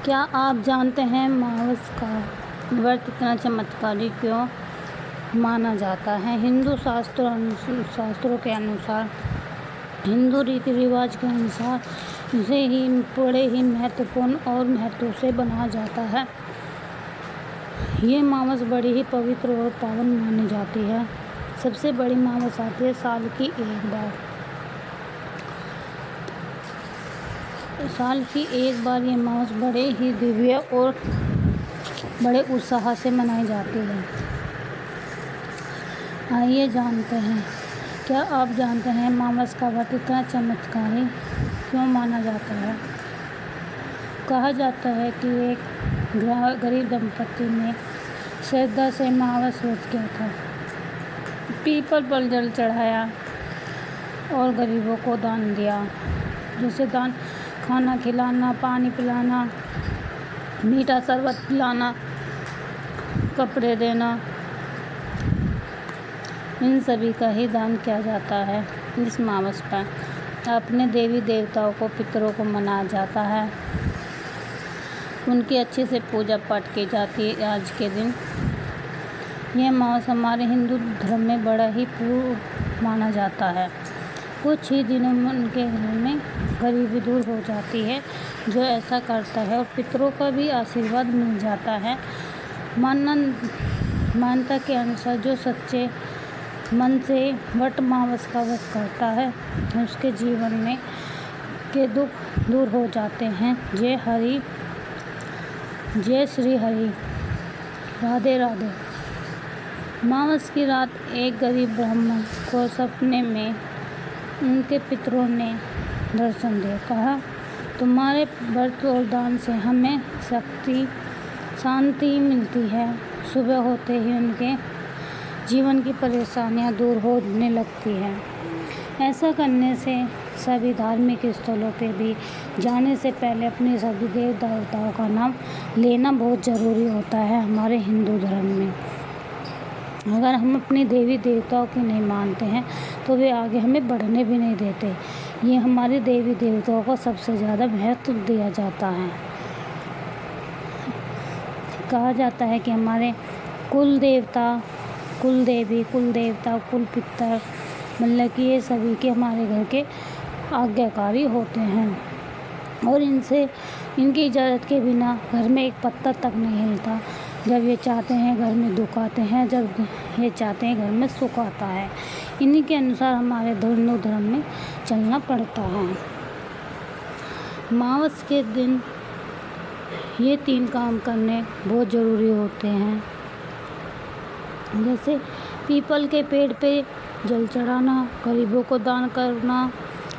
क्या आप जानते हैं मावस का व्रत इतना चमत्कारी क्यों माना जाता है? हिंदू शास्त्रों के अनुसार, हिंदू रीति रिवाज के अनुसार इसे ही बड़े ही महत्वपूर्ण और महत्व से बनाया जाता है। ये मावस बड़ी ही पवित्र और पावन मानी जाती है। सबसे बड़ी मावस आती है साल की एक बार ये मावस बड़े ही दिव्य और बड़े उत्साह से मनाई जाती है। आइए जानते हैं, क्या आप जानते हैं मावस का व्रत इतना चमत्कारी क्यों माना जाता है? कहा जाता है कि एक गरीब दंपति ने श्रद्धा से मावस व्रत किया था। पीपल पर जल चढ़ाया और गरीबों को दान दिया, जैसे दान खाना खिलाना, पानी पिलाना, मीठा शरबत पिलाना, कपड़े देना, इन सभी का ही दान किया जाता है। इस मावस पर अपने देवी देवताओं को, पितरों को मनाया जाता है। उनकी अच्छे से पूजा पाठ की जाती है। आज के दिन यह मावस हमारे हिंदू धर्म में बड़ा ही पूर्ण माना जाता है। कुछ ही दिनों में उनके घर में गरीबी दूर हो जाती है। जो ऐसा करता है और पितरों का भी आशीर्वाद मिल जाता है। मान्यता के अनुसार जो सच्चे मन से मावस का व्रत करता है, उसके जीवन में के दुख दूर हो जाते हैं। जय श्री हरि, राधे राधे। मावस की रात एक गरीब ब्राह्मण को सपने में उनके पितरों ने दर्शन दिया। कहा, तुम्हारे व्रत और दान से हमें शांति मिलती है। सुबह होते ही उनके जीवन की परेशानियां दूर होने लगती हैं। ऐसा करने से सभी धार्मिक स्थलों पे भी जाने से पहले अपने सभी देव देवताओं का नाम लेना बहुत ज़रूरी होता है हमारे हिंदू धर्म में। अगर हम अपने देवी देवताओं की नहीं मानते हैं तो वे आगे हमें बढ़ने भी नहीं देते। ये हमारे देवी देवताओं को सबसे ज़्यादा महत्व दिया जाता है। कहा जाता है कि हमारे कुल देवता, कुल देवी, कुल देवता, कुल पितर, मतलब कि ये सभी के हमारे घर के आज्ञाकारी होते हैं और इनकी इजाज़त के बिना घर में एक पत्ता तक नहीं हिलता। जब ये चाहते हैं घर में दुख आते हैं, जब ये चाहते हैं घर में सुख आता है। इन्हीं के अनुसार हमारे हिंदू धर्म में चलना पड़ता है। मावस के दिन ये 3 काम करने बहुत ज़रूरी होते हैं, जैसे पीपल के पेड़ पे जल चढ़ाना, गरीबों को दान करना,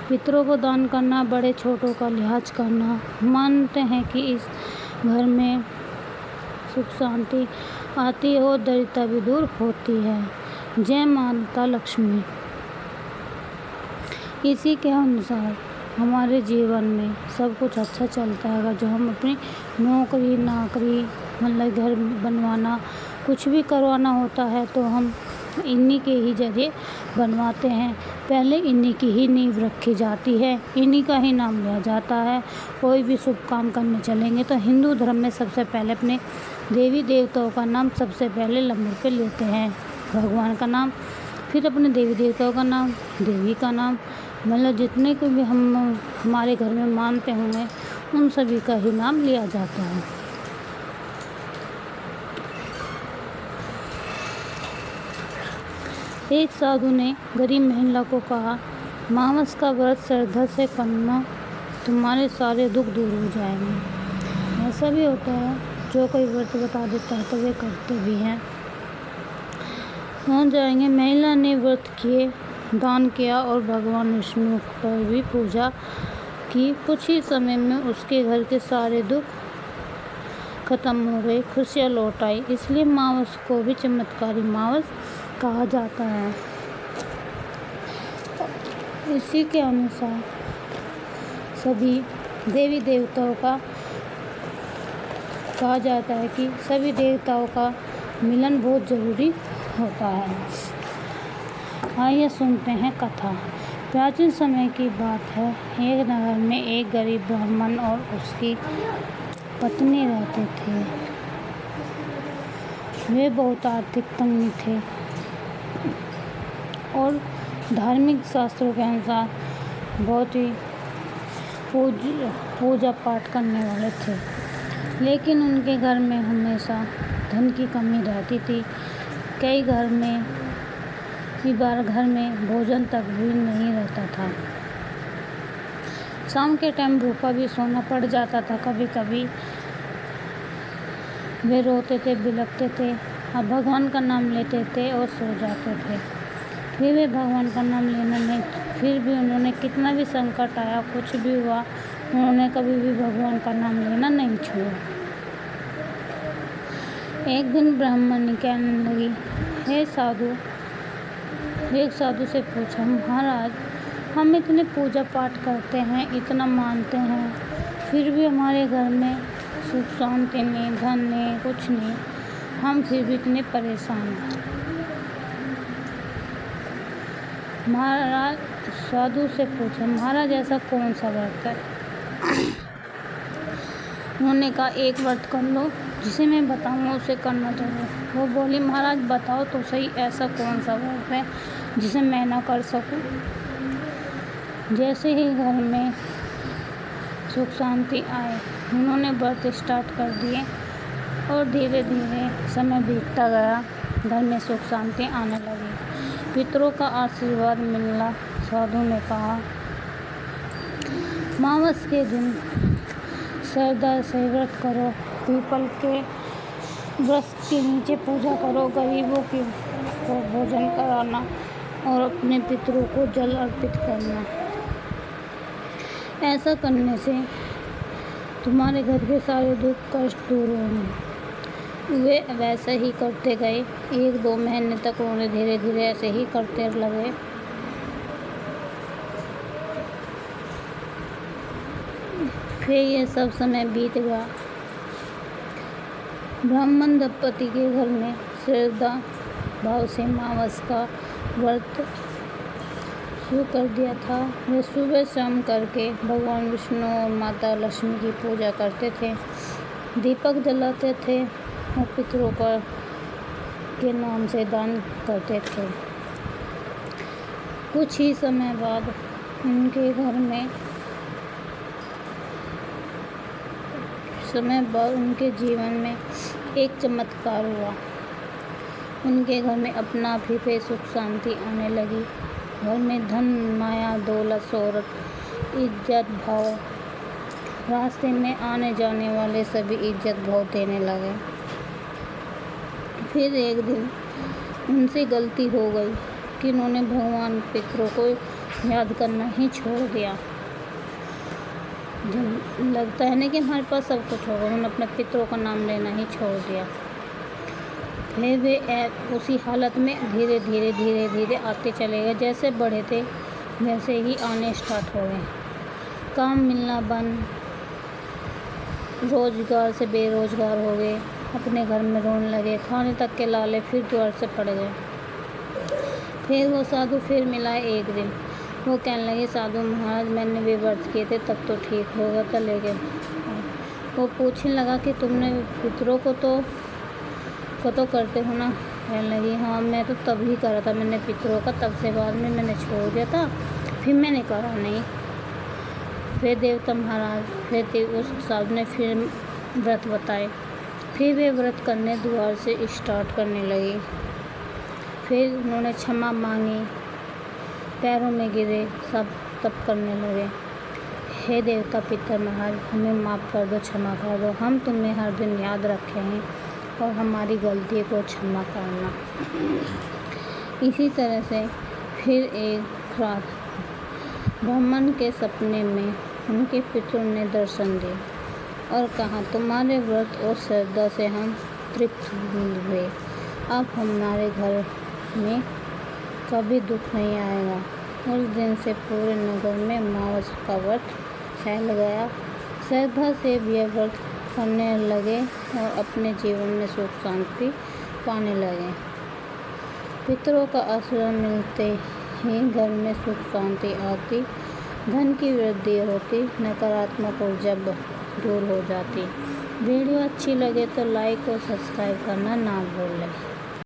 पितरों को दान करना, बड़े छोटों का लिहाज करना। मानते हैं कि इस घर में सुख शांति आती है और दरिद्रता भी दूर होती है। जय माता लक्ष्मी। इसी के अनुसार हमारे जीवन में सब कुछ अच्छा चलता है। जो हम अपनी नौकरी मतलब घर बनवाना, कुछ भी करवाना होता है तो हम इन्हीं के ही जरिए बनवाते हैं। पहले इन्हीं की ही नींव रखी जाती है, इन्हीं का ही नाम लिया जाता है। कोई भी शुभ काम करने चलेंगे तो हिंदू धर्म में सबसे पहले अपने देवी देवताओं का नाम सबसे पहले नंबर पे लेते हैं। भगवान का नाम, फिर अपने देवी देवताओं का नाम, देवी का नाम, मतलब जितने को भी हम हमारे घर में मानते होंगे उन सभी का ही नाम लिया जाता है। एक साधु ने गरीब महिला को कहा, मावस का व्रत श्रद्धा से करना, तुम्हारे सारे दुख दूर हो जाएंगे। ऐसा भी होता है, जो कोई व्रत बता देता है तो वे करते भी हैं, हो जाएंगे। महिला ने व्रत किए, दान किया और भगवान विष्णु पर भी पूजा की। कुछ ही समय में उसके घर के सारे दुख खत्म हो गए, खुशियाँ लौट आई। इसलिए मावस को भी चमत्कारी मावस कहा जाता है। इसी के अनुसार सभी देवी देवताओं का कहा जाता है कि सभी देवताओं का मिलन बहुत ज़रूरी होता है। आइए सुनते हैं कथा। प्राचीन समय की बात है। एक नगर में एक गरीब ब्राह्मण और उसकी पत्नी रहते थे। वे बहुत आर्थिक तंगी थे और धार्मिक शास्त्रों के अनुसार बहुत ही पूजा पाठ करने वाले थे, लेकिन उनके घर में हमेशा धन की कमी रहती थी। कई बार घर में भोजन तक भी नहीं रहता था। शाम के टाइम भूखा भी सोना पड़ जाता था। कभी कभी वे रोते थे, बिलखते थे और भगवान का नाम लेते थे और सो जाते थे। फिर वे भगवान का नाम लेना नहीं, फिर भी उन्होंने कितना भी संकट आया, कुछ भी हुआ, उन्होंने कभी भी भगवान का नाम लेना नहीं छोड़ा। एक दिन ब्राह्मणी कहने लगी, हे साधु, एक साधु से पूछा, महाराज, हम इतने पूजा पाठ करते हैं, इतना मानते हैं, फिर भी हमारे घर में सुख शांति नहीं, धन नहीं, कुछ नहीं, हम फिर भी इतने परेशान हैं। महाराज साधु से पूछा, महाराज ऐसा कौन सा व्रत है? उन्होंने कहा, एक व्रत कर लो, जिसे मैं बताऊंगा उसे करना चाहिए। वो बोली, महाराज बताओ तो सही, ऐसा कौन सा व्रत है जिसे मैं ना कर सकूं? जैसे ही घर में सुख शांति आए, उन्होंने व्रत स्टार्ट कर दिए और धीरे धीरे समय बीतता गया, घर में सुख शांति आने लगी। पितरों का आशीर्वाद मिलना। साधु ने कहा, मावस के दिन श्रद्धा से व्रत करो, पीपल के वृक्ष के नीचे पूजा करो, गरीबों को भोजन कराना और अपने पितरों को जल अर्पित करना। ऐसा करने से तुम्हारे घर के सारे दुख कष्ट दूर होंगे। वे वैसे ही करते गए। 1-2 महीने तक उन्होंने धीरे धीरे ऐसे ही करते लगे। फिर ये सब समय बीत गया। ब्राह्मण दंपति के घर में श्रद्धा भाव से मावस का व्रत शुरू कर दिया था। वे सुबह शाम करके भगवान विष्णु और माता लक्ष्मी की पूजा करते थे, दीपक जलाते थे और पितरों के नाम से दान करते थे। कुछ ही समय बाद उनके घर में उनके जीवन में एक चमत्कार हुआ। उनके घर में अपना आप ही सुख शांति आने लगी। घर में धन, माया, दौलत, शोहरत, इज्जत भाव, रास्ते में आने जाने वाले सभी इज्जत भाव देने लगे। फिर एक दिन उनसे गलती हो गई कि उन्होंने भगवान पितरों को याद करना ही छोड़ दिया। जब लगता है ना कि हमारे पास सब कुछ होगा, उन्होंने अपने पितरों का नाम लेना ही छोड़ दिया। फिर वे उसी हालत में धीरे धीरे आते चले गए। जैसे बढ़े थे वैसे ही आने स्टार्ट हो गए। काम मिलना बंद, रोजगार से बेरोजगार हो गए, अपने घर में रोने लगे, खाने तक के लाले फिर द्वार से पड़ गए। फिर वो साधु फिर मिला एक दिन। वो कहने लगे, साधु महाराज, मैंने भी व्रत किए थे, तब तो ठीक होगा था, लेकिन वो पूछने लगा कि तुमने पितरों को तो करते हो ना? कहने लगी, हाँ, मैं तो तब ही करा था मैंने पितरों का, तब से बाद में मैंने छोड़ दिया था, फिर मैंने करा नहीं। फिर देवता महाराज, फिर उस साधु ने फिर व्रत बताए। फिर वे व्रत करने द्वार से स्टार्ट करने लगी। फिर उन्होंने क्षमा मांगी, पैरों में गिरे, सब तप करने लगे। हे देवता पितर महाराज, हमें माफ़ कर दो, क्षमा कर दो, हम तुम्हें हर दिन याद रखेंगे और हमारी गलती को क्षमा करना। इसी तरह से फिर एक रात ब्राह्मण के सपने में उनके पितरों ने दर्शन दिए और कहा, तुम्हारे व्रत और श्रद्धा से हम तृप्त हुए, अब हमारे घर में कभी दुख नहीं आएगा। उस दिन से पूरे नगर में मावस का व्रत फैल गया। श्रद्धा से भी व्रत करने लगे और अपने जीवन में सुख शांति पाने लगे। पितरों का आशीर्वाद मिलते ही घर में सुख शांति आती धन की वृद्धि होती, नकारात्मक ऊर्जा दूर हो जाती। वीडियो अच्छी लगे तो लाइक और सब्सक्राइब करना ना भूलें।